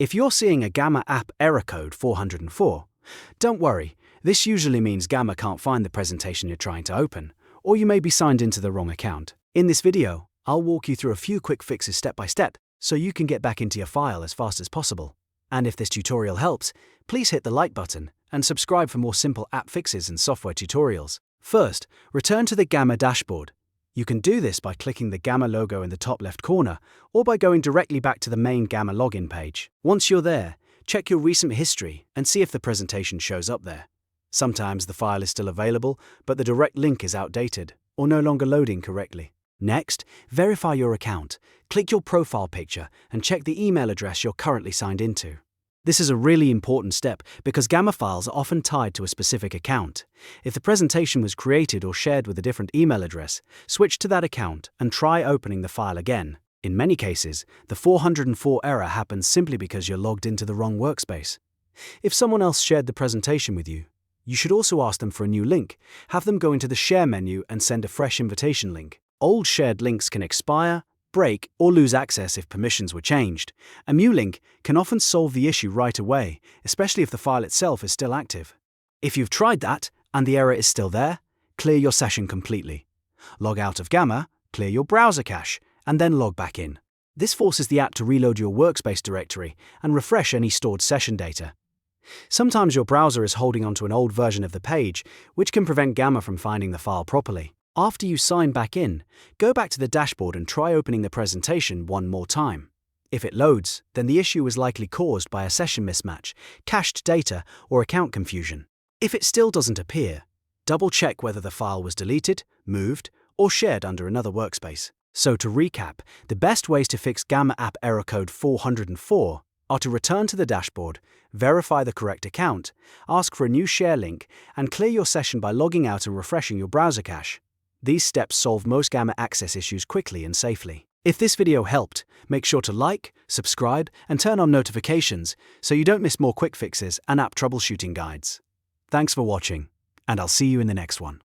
If you're seeing a Gamma app error code 404, don't worry, this usually means Gamma can't find the presentation you're trying to open, or you may be signed into the wrong account. In this video, I'll walk you through a few quick fixes step by step so you can get back into your file as fast as possible. And if this tutorial helps, please hit the like button and subscribe for more simple app fixes and software tutorials. First, return to the Gamma dashboard. You can do this by clicking the Gamma logo in the top left corner or by going directly back to the main Gamma login page. Once you're there, check your recent history and see if the presentation shows up there. Sometimes the file is still available, but the direct link is outdated or no longer loading correctly. Next, verify your account. Click your profile picture and check the email address you're currently signed into. This is a really important step because Gamma files are often tied to a specific account. If the presentation was created or shared with a different email address, switch to that account and try opening the file again. In many cases, the 404 error happens simply because you're logged into the wrong workspace. If someone else shared the presentation with you, you should also ask them for a new link. Have them go into the Share menu and send a fresh invitation link. Old shared links can expire, break, or lose access if permissions were changed. A new link can often solve the issue right away, especially if the file itself is still active. If you've tried that and the error is still there, clear your session completely. Log out of Gamma, clear your browser cache, and then log back in. This forces the app to reload your workspace directory and refresh any stored session data. Sometimes your browser is holding onto an old version of the page, which can prevent Gamma from finding the file properly. After you sign back in, go back to the dashboard and try opening the presentation one more time. If it loads, then the issue is likely caused by a session mismatch, cached data, or account confusion. If it still doesn't appear, double-check whether the file was deleted, moved, or shared under another workspace. So to recap, the best ways to fix Gamma app error code 404 are to return to the dashboard, verify the correct account, ask for a new share link, and clear your session by logging out and refreshing your browser cache. These steps solve most Gamma access issues quickly and safely. If this video helped, make sure to like, subscribe, and turn on notifications so you don't miss more quick fixes and app troubleshooting guides. Thanks for watching, and I'll see you in the next one.